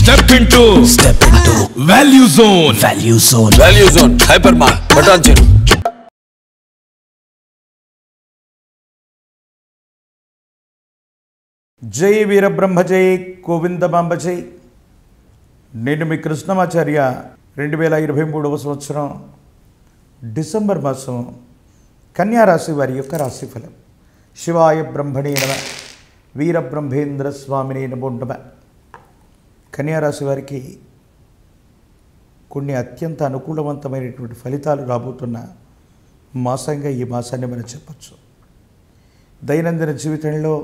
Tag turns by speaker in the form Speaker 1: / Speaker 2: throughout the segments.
Speaker 1: Step into Value Zone.
Speaker 2: Value Zone. Hypermart. Button.
Speaker 3: జై వీరబ్రహ్మ జై గోవిందమాంబ జై. నేను మీ కృష్ణమాచార్య. 2023వ సంవత్సరం డిసెంబర్ మాసం కన్యా రాశి వారి యొక్క రాశిఫలం. శివాయ బ్రహ్మణే నమః, వీరబ్రహ్మేంద్ర స్వామినే నమో నమః. కన్యా రాశి వారికి కొన్ని అత్యంత అనుకూలవంతమైనటువంటి ఫలితాలు రాబోతున్న మాసంగా ఈ మాసాన్ని మనం చెప్పచ్చు. దైనందిన జీవితంలో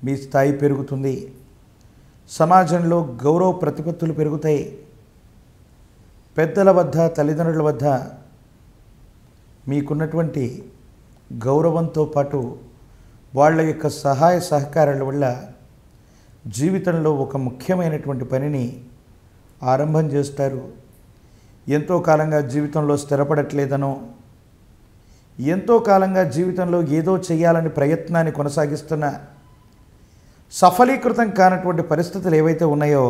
Speaker 3: మీ స్థాయి పెరుగుతుంది. సమాజంలో గౌరవ ప్రతిపత్తులు పెరుగుతాయి. పెద్దల వద్ద, తల్లిదండ్రుల వద్ద మీకున్నటువంటి గౌరవంతో పాటు వాళ్ళ యొక్క సహాయ సహకారాల వల్ల జీవితంలో ఒక ముఖ్యమైనటువంటి పనిని ఆరంభం చేస్తారు. ఎంతో కాలంగా జీవితంలో స్థిరపడట్లేదనో, ఎంతో కాలంగా జీవితంలో ఏదో చేయాలని ప్రయత్నాన్ని కొనసాగిస్తున్న సఫలీకృతం కానటువంటి పరిస్థితులు ఏవైతే ఉన్నాయో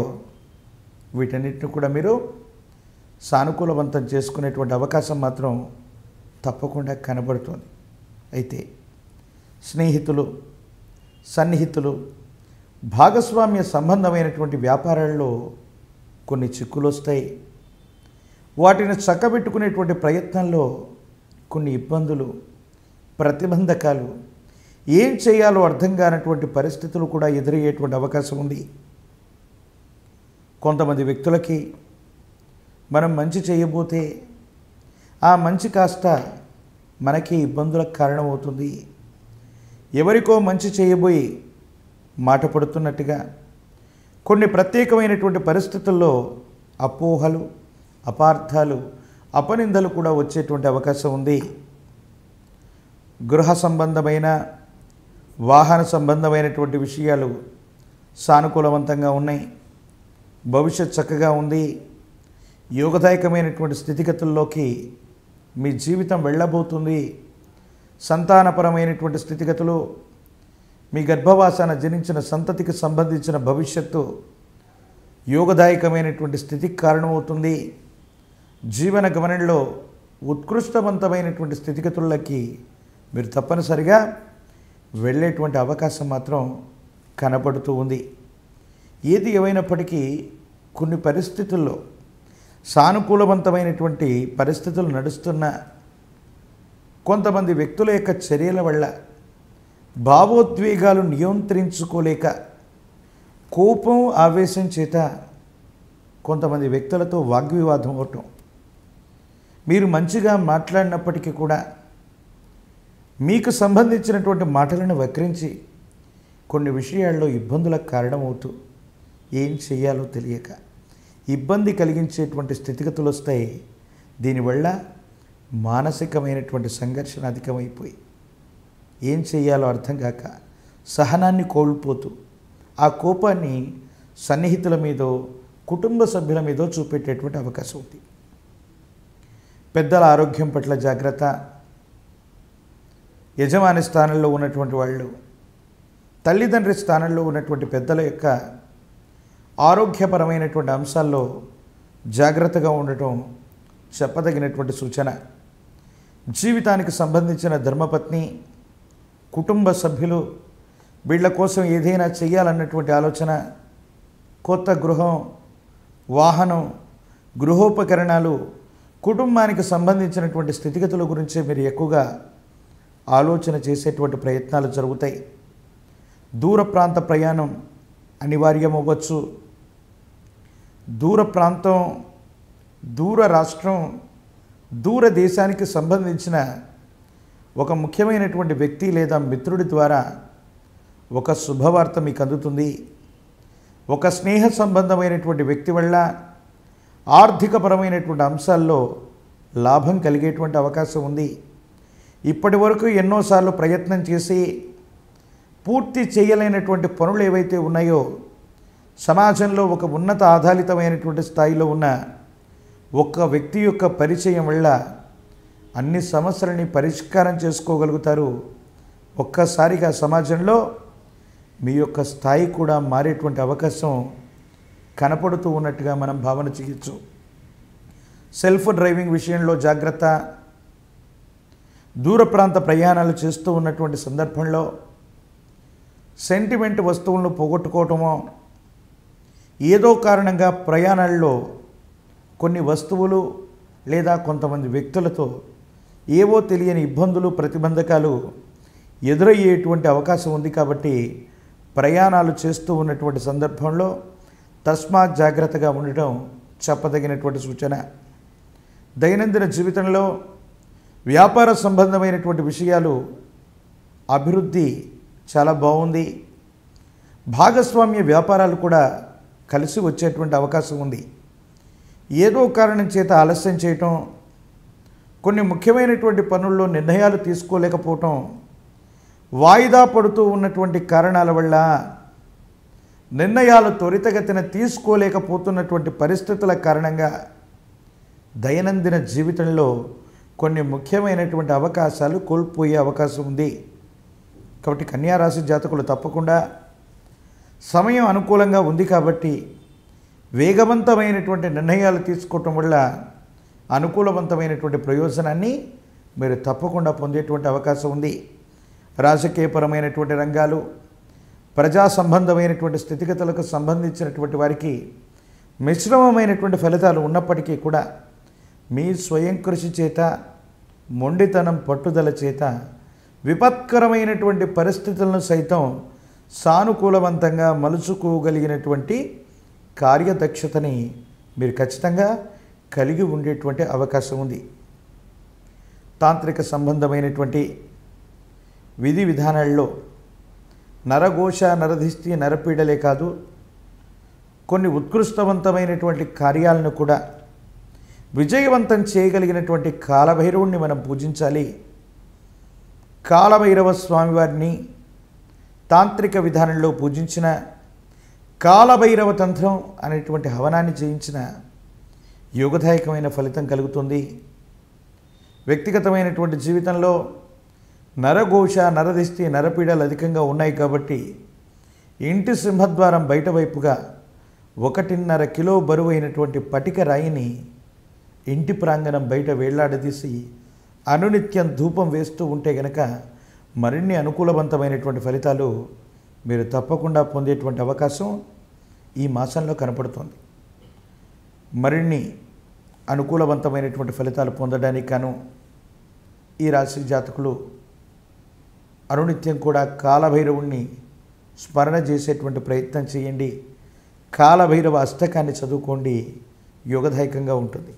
Speaker 3: వీటన్నిటిని కూడా మీరు సానుకూలవంతం చేసుకునేటువంటి అవకాశం మాత్రం తప్పకుండా కనబడుతుంది. అయితే స్నేహితులు, సన్నిహితులు, భాగస్వామ్య సంబంధమైనటువంటి వ్యాపారాల్లో కొన్ని చిక్కులు వస్తాయి. వాటిని చక్కబెట్టుకునేటువంటి ప్రయత్నంలో కొన్ని ఇబ్బందులు, ప్రతిబంధకాలు, ఏం చేయాలో అర్థం కానటువంటి పరిస్థితులు కూడా ఎదురయ్యేటువంటి అవకాశం ఉంది. కొంతమంది వ్యక్తులకి మనం మంచి చేయబోతే ఆ మంచి కాస్త మనకి ఇబ్బందులకు కారణమవుతుంది. ఎవరికో మంచి చేయబోయి మాట పడుతున్నట్టుగా కొన్ని ప్రత్యేకమైనటువంటి పరిస్థితుల్లో అపోహలు, అపార్థాలు, అపనిందలు కూడా వచ్చేటువంటి అవకాశం ఉంది. గృహ సంబంధమైన, వాహన సంబంధమైనటువంటి విషయాలు సానుకూలవంతంగా ఉన్నాయి. భవిష్యత్ చక్కగా ఉంది. యోగదాయకమైనటువంటి స్థితిగతుల్లోకి మీ జీవితం వెళ్ళబోతుంది. సంతానపరమైనటువంటి స్థితిగతులు, మీ గర్భవాసాన జనించిన సంతతికి సంబంధించిన భవిష్యత్తు యోగదాయకమైనటువంటి స్థితికి కారణమవుతుంది. జీవన గమనంలో ఉత్కృష్టవంతమైనటువంటి స్థితిగతులకి మీరు తప్పనిసరిగా వెళ్ళేటువంటి అవకాశం మాత్రం కనపడుతూ ఉంది. ఏది ఏమైనప్పటికీ కొన్ని పరిస్థితుల్లో సానుకూలవంతమైనటువంటి పరిస్థితులు నడుస్తున్న కొంతమంది వ్యక్తుల యొక్క చర్యల వల్ల భావోద్వేగాలు నియంత్రించుకోలేక కోపం, ఆవేశం చేత కొంతమంది వ్యక్తులతో వాగ్వివాదం అవటం, మీరు మంచిగా మాట్లాడినప్పటికీ కూడా మీకు సంబంధించినటువంటి మాటలను వక్రించి కొన్ని విషయాల్లో ఇబ్బందులకు కారణమవుతూ ఏం చేయాలో తెలియక ఇబ్బంది కలిగించేటువంటి స్థితిగతులు వస్తాయి. దీనివల్ల మానసికమైనటువంటి సంఘర్షణ అధికమైపోయి ఏం చేయాలో అర్థం కాక సహనాన్ని కోల్పోతూ ఆ కోపాన్ని సన్నిహితుల మీదో, కుటుంబ సభ్యుల మీదో చూపెట్టేటువంటి అవకాశం ఉంది. పెద్దల ఆరోగ్యం పట్ల జాగ్రత్త. యజమాని స్థానంలో ఉన్నటువంటి వాళ్ళు, తల్లిదండ్రి స్థానంలో ఉన్నటువంటి పెద్దల యొక్క ఆరోగ్యపరమైనటువంటి అంశాల్లో జాగ్రత్తగా ఉండటం చెప్పదగినటువంటి సూచన. జీవితానికి సంబంధించిన ధర్మపత్ని, కుటుంబ సభ్యులు వీళ్ళ కోసం ఏదైనా చేయాలన్నటువంటి ఆలోచన, కొత్త గృహం, వాహనం, గృహోపకరణాలు, కుటుంబానికి సంబంధించినటువంటి స్థితిగతుల గురించే మీరు ఎక్కువగా ఆలోచన చేసేటువంటి ప్రయత్నాలు జరుగుతాయి. దూర ప్రాంత ప్రయాణం అనివార్యం అవ్వచ్చు. దూర ప్రాంతం, దూర రాష్ట్రం, దూర దేశానికి సంబంధించిన ఒక ముఖ్యమైనటువంటి వ్యక్తి లేదా మిత్రుడి ద్వారా ఒక శుభవార్త మీకు అందుతుంది. ఒక స్నేహ సంబంధమైనటువంటి వ్యక్తి వల్ల ఆర్థికపరమైనటువంటి అంశాల్లో లాభం కలిగేటువంటి అవకాశం ఉంది. ఇప్పటి వరకు ఎన్నోసార్లు ప్రయత్నం చేసి పూర్తి చేయలేనటువంటి పనులు ఏవైతే ఉన్నాయో, సమాజంలో ఒక ఉన్నత ఆధారితమైనటువంటి స్థాయిలో ఉన్న ఒక వ్యక్తి యొక్క పరిచయం వల్ల అన్ని సమస్యలని పరిష్కారం చేసుకోగలుగుతారు. ఒక్కసారిగా సమాజంలో మీ యొక్క స్థాయి కూడా మారేటువంటి అవకాశం కనపడుతూ ఉన్నట్టుగా మనం భావన చేయొచ్చు. సెల్ఫ్ డ్రైవింగ్ విషయంలో జాగ్రత్త. దూర ప్రాంత ప్రయాణాలు చేస్తూ ఉన్నటువంటి సందర్భంలో సెంటిమెంట్ వస్తువులను పోగొట్టుకోవటమో, ఏదో కారణంగా ప్రయాణాల్లో కొన్ని వస్తువులు లేదా కొంతమంది వ్యక్తులతో ఏవో తెలియని ఇబ్బందులు, ప్రతిబంధకాలు ఎదురయ్యేటువంటి అవకాశం ఉంది. కాబట్టి ప్రయాణాలు చేస్తూ ఉన్నటువంటి సందర్భంలో తస్మాత్ జాగ్రత్తగా ఉండటం చెప్పదగినటువంటి సూచన. దైనందిన జీవితంలో వ్యాపార సంబంధమైనటువంటి విషయాలు అభివృద్ధి చాలా బాగుంది. భాగస్వామ్య వ్యాపారాలు కూడా కలిసి వచ్చేటువంటి అవకాశం ఉంది. ఏదో కారణం చేత ఆలస్యం చేయటం, కొన్ని ముఖ్యమైనటువంటి పనుల్లో నిర్ణయాలు తీసుకోలేకపోవటం, వాయిదా పడుతూ ఉన్నటువంటి కారణాల వల్ల నిర్ణయాలు త్వరితగతిన తీసుకోలేకపోతున్నటువంటి పరిస్థితుల కారణంగా దైనందిన జీవితంలో కొన్ని ముఖ్యమైనటువంటి అవకాశాలు కోల్పోయే అవకాశం ఉంది. కాబట్టి కన్యారాశి జాతకులు తప్పకుండా సమయం అనుకూలంగా ఉంది కాబట్టి వేగవంతమైనటువంటి నిర్ణయాలు తీసుకోవటం వల్ల అనుకూలవంతమైనటువంటి ప్రయోజనాన్ని మీరు తప్పకుండా పొందేటువంటి అవకాశం ఉంది. రాజకీయపరమైనటువంటి రంగాలు, ప్రజా సంబంధమైనటువంటి స్థితిగతులకు సంబంధించినటువంటి వారికి మిశ్రమమైనటువంటి ఫలితాలు ఉన్నప్పటికీ కూడా మీ స్వయం కృషి చేత, మొండితనం, పట్టుదల చేత విపత్కరమైనటువంటి పరిస్థితులను సైతం సానుకూలవంతంగా మలుచుకోగలిగినటువంటి కార్యదక్షతని మీరు ఖచ్చితంగా కలిగి ఉండేటువంటి అవకాశం ఉంది. తాంత్రిక సంబంధమైనటువంటి విధి విధానాల్లో నరఘోష, నరధిష్టి, నరపీడలే కాదు, కొన్ని ఉత్కృష్టవంతమైనటువంటి కార్యాలను కూడా విజయవంతం చేయగలిగినటువంటి కాలభైరవుణ్ణి మనం పూజించాలి. కాలభైరవ స్వామివారిని తాంత్రిక విధానంలో పూజించిన, కాలభైరవ తంత్రం అనేటువంటి హవనాన్ని చేయించిన యోగదాయకమైన ఫలితం కలుగుతుంది. వ్యక్తిగతమైనటువంటి జీవితంలో నరఘోష, నరదిష్టి, నరపీడలు అధికంగా ఉన్నాయి కాబట్టి ఇంటి సింహద్వారం బయట వైపుగా 1.5 కిలో బరువైనటువంటి పటిక రాయిని ఇంటి ప్రాంగణం బయట వేళ్లాడదీసి అనునిత్యం ధూపం వేస్తూ ఉంటే గనక మరిన్ని అనుకూలవంతమైనటువంటి ఫలితాలు మీరు తప్పకుండా పొందేటువంటి అవకాశం ఈ మాసంలో కనపడుతుంది. మరిన్ని అనుకూలవంతమైనటువంటి ఫలితాలు పొందడానికి గాను ఈ రాశి జాతకులు అనునిత్యం కూడా కాలభైరవుణ్ణి స్మరణ చేసేటువంటి ప్రయత్నం చేయండి. కాలభైరవ అష్టకాన్ని చదువుకోండి, యోగదాయకంగా ఉంటుంది.